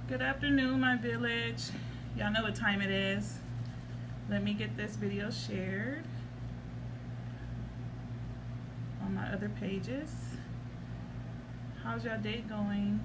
Good afternoon, my village. Y'all know what time it is. Let me get this video shared on my other pages. How's your day going?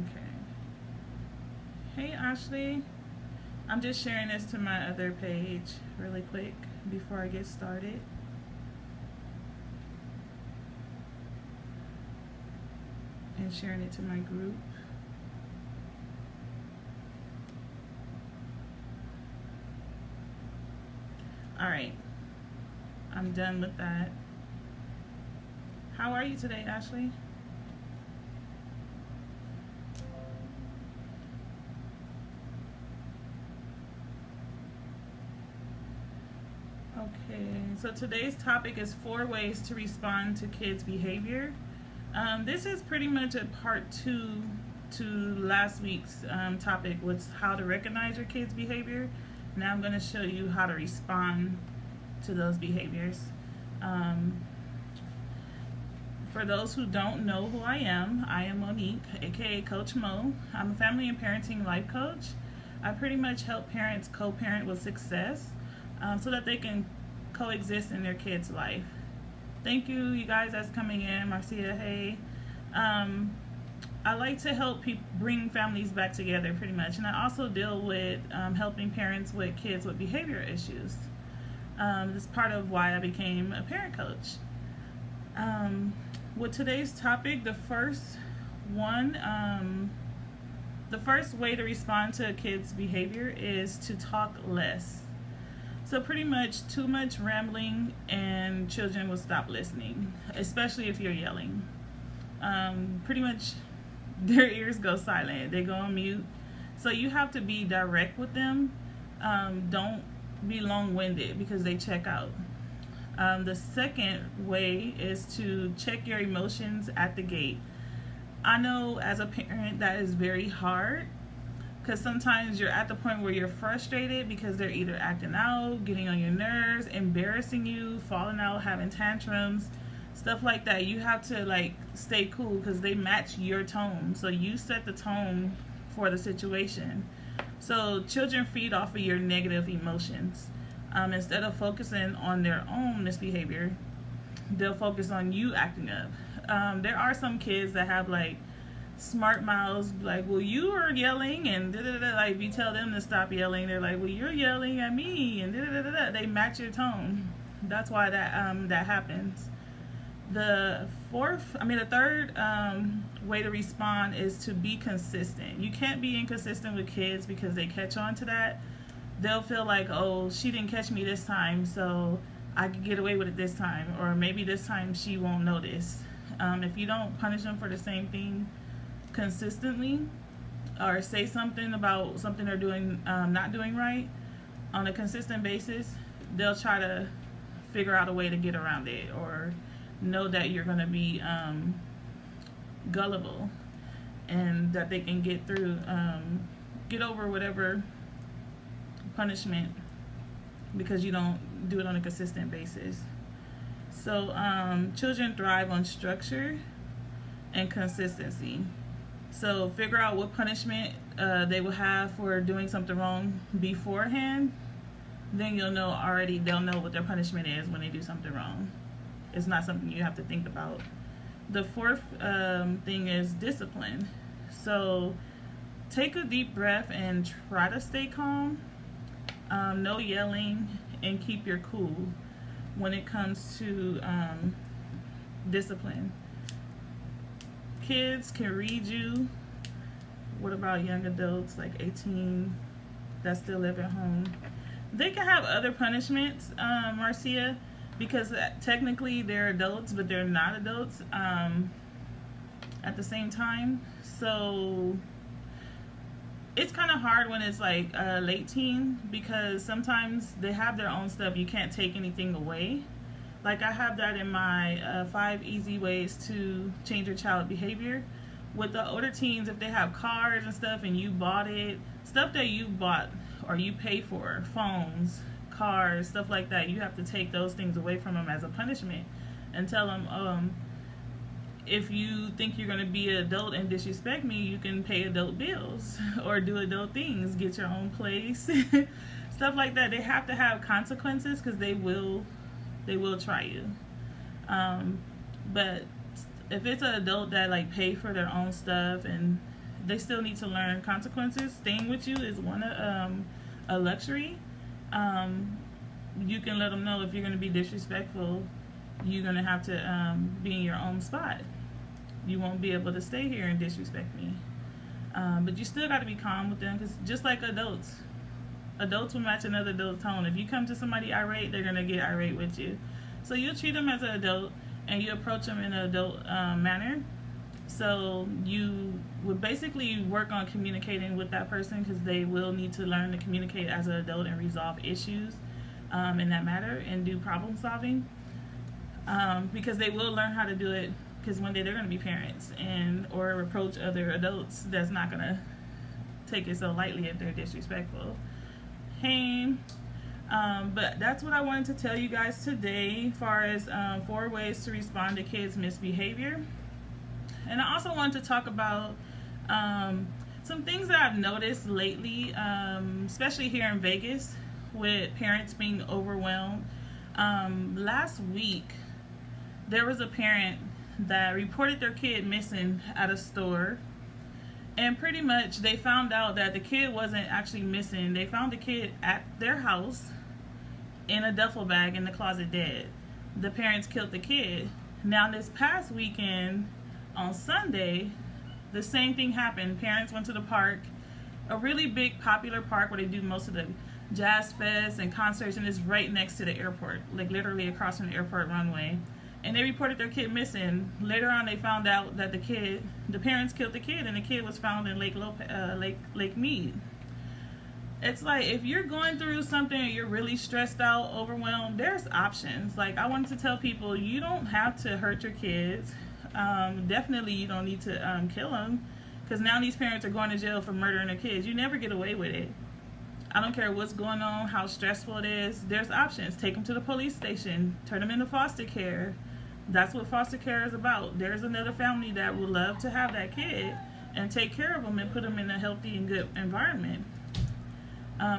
Okay. Hey, Ashley. I'm just sharing this to my other page really quick before I get started. And sharing it to my group. Alright, I'm done with that. How are you today, Ashley? Okay, so today's topic is 4 ways to respond to kids' behavior. This is pretty much a part 2 to last week's topic, was how to recognize your kids' behavior. Now I'm going to show you how to respond to those behaviors. For those who don't know who I am Monique, aka Coach Mo. I'm a family and parenting life coach. I pretty much help parents co-parent with success so that they can coexist in their kids' life. Thank you guys that's coming in. Marcia, hey. I like to help people bring families back together pretty much, and I also deal with helping parents with kids with behavior issues. This is part of why I became a parent coach. With today's topic, the first way to respond to a kid's behavior is to talk less. So pretty much too much rambling and children will stop listening, especially if you're yelling. Pretty much their ears go silent, they go on mute. So you have to be direct with them. Don't be long-winded because they check out. The second way is to check your emotions at the gate. I know as a parent that is very hard, because sometimes you're at the point where you're frustrated because they're either acting out, getting on your nerves, embarrassing you, falling out, having tantrums, stuff like that. You have to stay cool because they match your tone. So you set the tone for the situation. So children feed off of your negative emotions. Instead of focusing on their own misbehavior, they'll focus on you acting up. There are some kids that have smart mouths, well, you are yelling, and if you tell them to stop yelling, they're like, well, you're yelling at me, and they match your tone. That's why that happens. The third way to respond is to be consistent. You can't be inconsistent with kids because they catch on to that. They'll feel like, oh, she didn't catch me this time, so I could get away with it this time, or maybe this time she won't notice. If you don't punish them for the same thing consistently, or say something about something they're doing not doing right on a consistent basis, they'll try to figure out a way to get around it, or know that you're going to be gullible and that they can get over whatever punishment because you don't do it on a consistent basis. So children thrive on structure and consistency. So figure out what punishment they will have for doing something wrong beforehand. Then they'll know what their punishment is when they do something wrong. It's not something you have to think about. The fourth thing is discipline. So take a deep breath and try to stay calm. No yelling, and keep your cool when it comes to discipline. Kids can read you. What about young adults 18 that still live at home? They can have other punishments, Marcia, because technically they're adults, but they're not adults at the same time. So it's kind of hard when it's late teen, because sometimes they have their own stuff. You can't take anything away. I have that in my 5 easy ways to change your child behavior. With the older teens, if they have cars and stuff and you bought it, stuff that you bought or you pay for, phones, cars, stuff like that, you have to take those things away from them as a punishment and tell them, if you think you're going to be an adult and disrespect me, you can pay adult bills or do adult things, get your own place, stuff like that. They have to have consequences because they will try you. But if it's an adult that like pay for their own stuff and they still need to learn consequences, staying with you is a luxury. You can let them know if you're going to be disrespectful, you're going to have to be in your own spot. You won't be able to stay here and disrespect me. But you still got to be calm with them, because just like adults will match another adult's tone. If you come to somebody irate, they're going to get irate with you. So you treat them as an adult and you approach them in an adult manner. So you would basically work on communicating with that person, because they will need to learn to communicate as an adult and resolve issues in that matter and do problem solving, because they will learn how to do it, because one day they're going to be parents and or approach other adults that's not going to take it so lightly if they're disrespectful. Hey, but that's what I wanted to tell you guys today as far as 4 ways to respond to kids' misbehavior. And I also wanted to talk about some things that I've noticed lately, especially here in Vegas, with parents being overwhelmed. Last week, there was a parent that reported their kid missing at a store, and pretty much they found out that the kid wasn't actually missing. They found the kid at their house in a duffel bag in the closet dead. The parents killed the kid. Now this past weekend on Sunday, the same thing happened. Parents went to the park, a really big popular park where they do most of the jazz fest and concerts, and it's right next to the airport, like literally across from the airport runway. And they reported their kid missing. Later on, they found out that the parents killed the kid, and the kid was found in Lake Mead. It's like, if you're going through something and you're really stressed out, overwhelmed, there's options. Like, I wanted to tell people, you don't have to hurt your kids. Definitely you don't need to kill them, because now these parents are going to jail for murdering their kids. You never get away with it. I don't care what's going on, how stressful it is. There's options. Take them to the police station. Turn them into foster care. That's what foster care is about. There's another family that would love to have that kid and take care of them and put them in a healthy and good environment.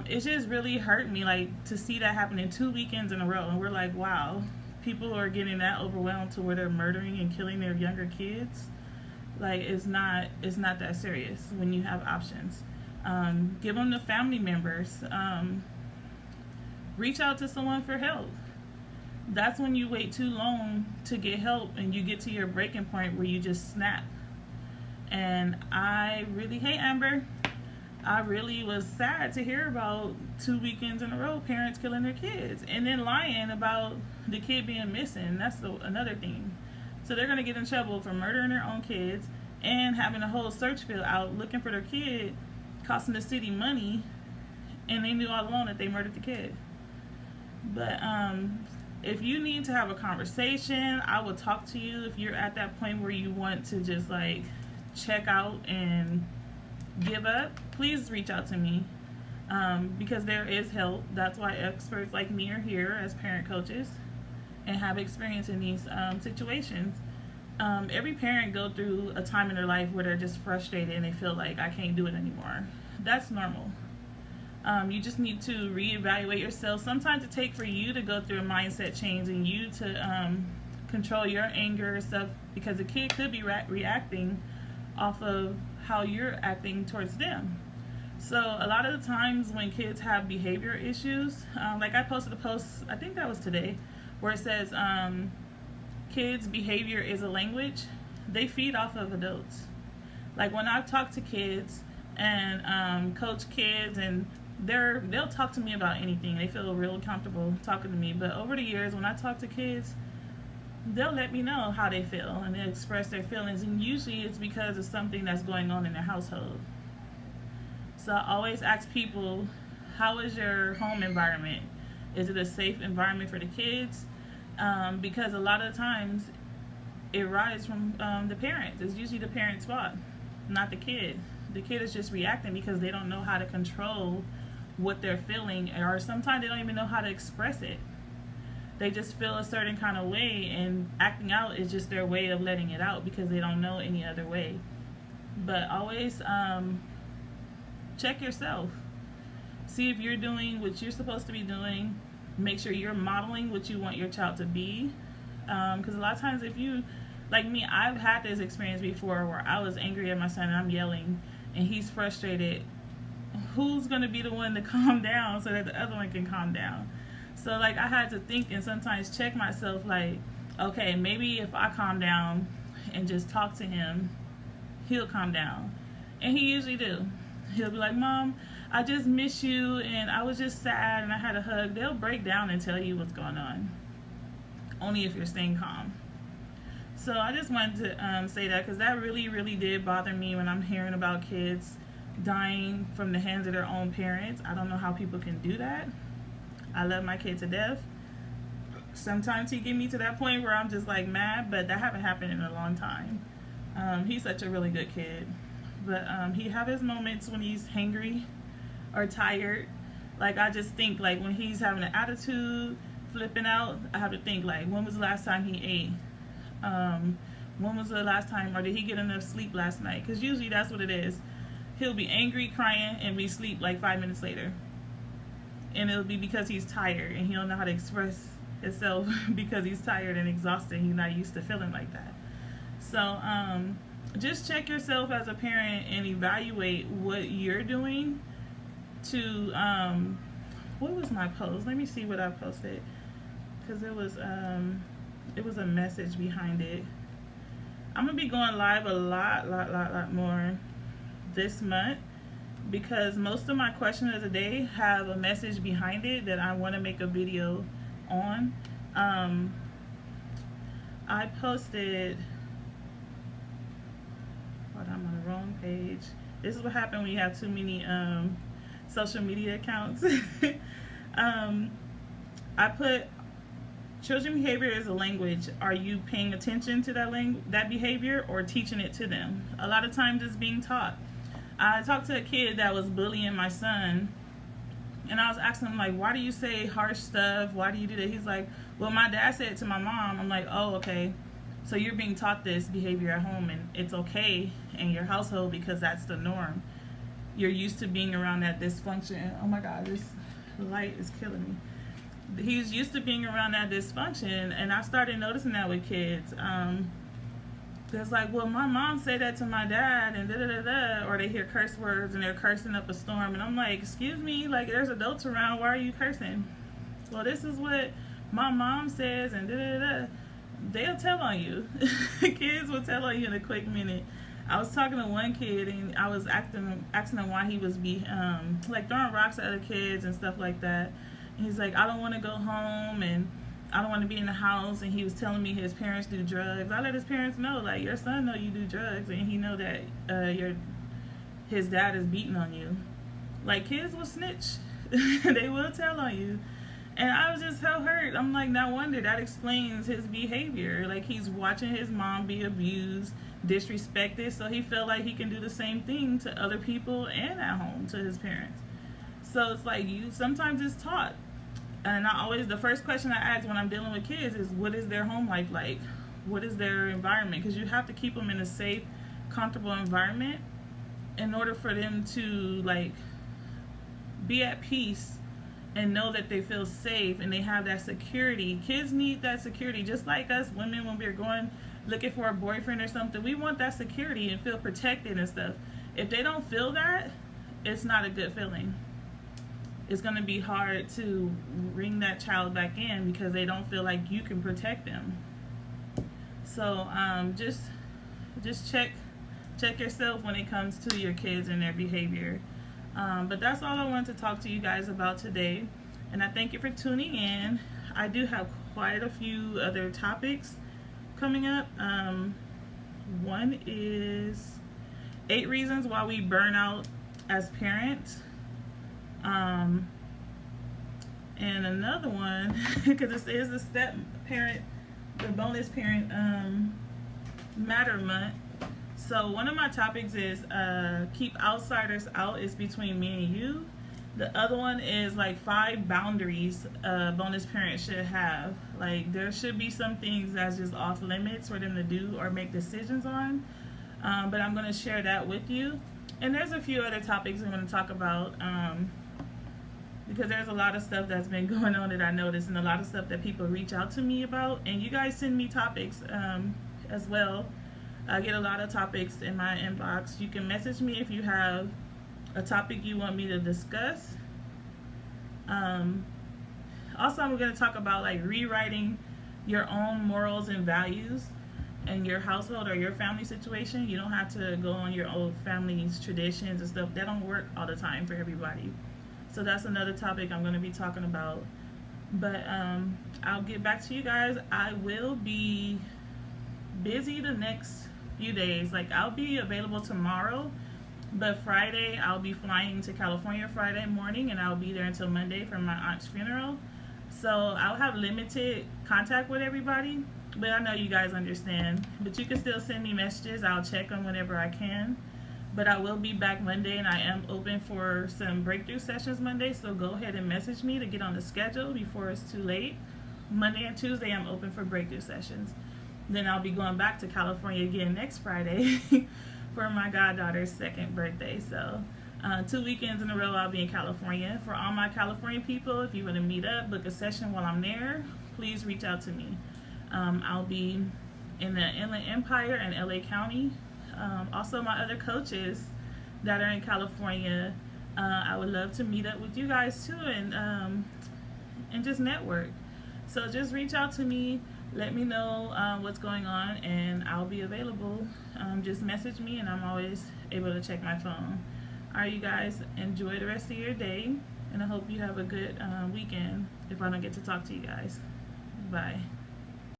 It just really hurt me, like, to see that happening 2 weekends in a row. And we're like, wow, people are getting that overwhelmed to where they're murdering and killing their younger kids. Like, it's not that serious when you have options. Give them to family members. Reach out to someone for help. That's when you wait too long to get help and you get to your breaking point where you just snap. And I really hate Amber. I really was sad to hear about 2 weekends in a row parents killing their kids and then lying about the kid being missing. That's another thing. So they're going to get in trouble for murdering their own kids and having a whole search field out looking for their kid, costing the city money, and they knew all along that they murdered the kid. But if you need to have a conversation, I will talk to you. If you're at that point where you want to just like check out and give up, please reach out to me, because there is help. That's why experts like me are here as parent coaches and have experience in these situations. Every parent go through a time in their life where they're just frustrated and they feel like, I can't do it anymore. That's normal. You just need to reevaluate yourself. Sometimes it takes for you to go through a mindset change and you to control your anger and stuff, because the kid could be reacting off of how you're acting towards them. So a lot of the times when kids have behavior issues, like I posted a post, I think that was today, where it says kids' behavior is a language. They feed off of adults. Like when I talk to kids and coach kids, and they'll talk to me about anything. They feel real comfortable talking to me. But over the years, when I talk to kids, they'll let me know how they feel and they express their feelings, and usually it's because of something that's going on in their household. So I always ask people, how is your home environment? Is it a safe environment for the kids? Because a lot of times it arises from the parents. It's usually the parent's fault, not the kid. The kid is just reacting because they don't know how to control what they're feeling, or sometimes they don't even know how to express it. they just feel a certain kind of way, and acting out is just their way of letting it out because they don't know any other way. But always check yourself. See if you're doing what you're supposed to be doing. Make sure you're modeling what you want your child to be. Because a lot of times, if you, like me, I've had this experience before where I was angry at my son and I'm yelling and he's frustrated. Who's going to be the one to calm down so that the other one can calm down? So, like, I had to think and sometimes check myself, like, okay, maybe if I calm down and just talk to him, he'll calm down. And he usually do. He'll be like, Mom, I just miss you and I was just sad and I had a hug. They'll break down and tell you what's going on. Only if you're staying calm. So I just wanted to say that because that really, really did bother me when I'm hearing about kids dying from the hands of their own parents. I don't know how people can do that. I love my kid to death. Sometimes he get me to that point where I'm just like mad, but that haven't happened in a long time. He's such a really good kid. But he have his moments when he's hangry or tired. Like, I just think, like, when he's having an attitude, flipping out, I have to think, like, when was the last time he ate? When was the last time, or did he get enough sleep last night? Because usually that's what it is. He'll be angry, crying, and be asleep like 5 minutes later. And it'll be because he's tired, and he don't know how to express himself because he's tired and exhausted. He's not used to feeling like that. So, just check yourself as a parent and evaluate what you're doing to, what was my post? Let me see what I posted. Because it was a message behind it. I'm going to be going live a lot more this month because most of my questions of the day have a message behind it that I want to make a video on. I posted, hold on, I'm on the wrong page. This is what happened when you have too many social media accounts. I put, children behavior is a language. Are you paying attention to that behavior or teaching it to them? A lot of times it's being taught. I talked to a kid that was bullying my son, and I was asking him, like, why do you say harsh stuff? Why do you do that? He's like, well, my dad said it to my mom. I'm like, oh, okay. So you're being taught this behavior at home, and it's okay in your household because that's the norm. You're used to being around that dysfunction. Oh my God, this light is killing me. He's used to being around that dysfunction, and I started noticing that with kids. It's like, well, my mom said that to my dad, and da-da-da-da, or they hear curse words, and they're cursing up a storm, and I'm like, excuse me, like, there's adults around, why are you cursing? Well, this is what my mom says, and da-da-da-da. They'll tell on you. Kids will tell on you in a quick minute. I was talking to one kid, and I was asking him why he was like throwing rocks at other kids and stuff like that. And he's like, I don't want to go home, and I don't want to be in the house. And he was telling me his parents do drugs. I let his parents know, like, your son know you do drugs, and he know that his dad is beating on you. Like, kids will snitch. They will tell on you. And I was just so hurt. I'm like, no wonder. That explains his behavior. Like, he's watching his mom be abused, disrespected, so he felt like he can do the same thing to other people and at home to his parents. So it's like, sometimes it's taught. And the first question I ask when I'm dealing with kids is, what is their home life like? What is their environment? Because you have to keep them in a safe, comfortable environment in order for them to, like, be at peace and know that they feel safe and they have that security. Kids need that security, just like us women when we're going looking for a boyfriend or something. We want that security and feel protected and stuff. If they don't feel that, it's not a good feeling. It's going to be hard to bring that child back in because they don't feel like you can protect them. So just check yourself when it comes to your kids and their behavior. But that's all I wanted to talk to you guys about today, and I thank you for tuning in. I do have quite a few other topics coming up. One is 8 reasons why we burn out as parents, and another one, because it is the step parent, the bonus parent matter month. So one of my topics is keep outsiders out. It's between me and you. The other one is like 5 boundaries a bonus parent should have. Like there should be some things that's just off limits for them to do or make decisions on. But I'm going to share that with you. And there's a few other topics I'm going to talk about because there's a lot of stuff that's been going on that I noticed, and a lot of stuff that people reach out to me about. And you guys send me topics as well. I get a lot of topics in my inbox. You can message me if you have a topic you want me to discuss. Also, I'm going to talk about like rewriting your own morals and values in your household or your family situation. You don't have to go on your old family's traditions and stuff. That don't work all the time for everybody. So that's another topic I'm going to be talking about. But I'll get back to you guys. I will be busy the next few days. Like I'll be available tomorrow, but Friday I'll be flying to California Friday morning, and I'll be there until Monday for my aunt's funeral. So I'll have limited contact with everybody, but I know you guys understand. But you can still send me messages. I'll check them whenever I can. But I will be back Monday, and I am open for some breakthrough sessions Monday, so go ahead and message me to get on the schedule before it's too late. Monday and Tuesday I'm open for breakthrough sessions. Then I'll be going back to California again next Friday for my goddaughter's 2nd birthday. So 2 weekends in a row I'll be in California. For all my California people, if you want to meet up, book a session while I'm there, please reach out to me. I'll be in the Inland Empire and LA County. Also my other coaches that are in California, I would love to meet up with you guys too, and just network. So just reach out to me, let me know what's going on, and I'll be available. Just message me, and I'm always able to check my phone. Alright, you guys, enjoy the rest of your day, and I hope you have a good weekend if I don't get to talk to you guys. Bye.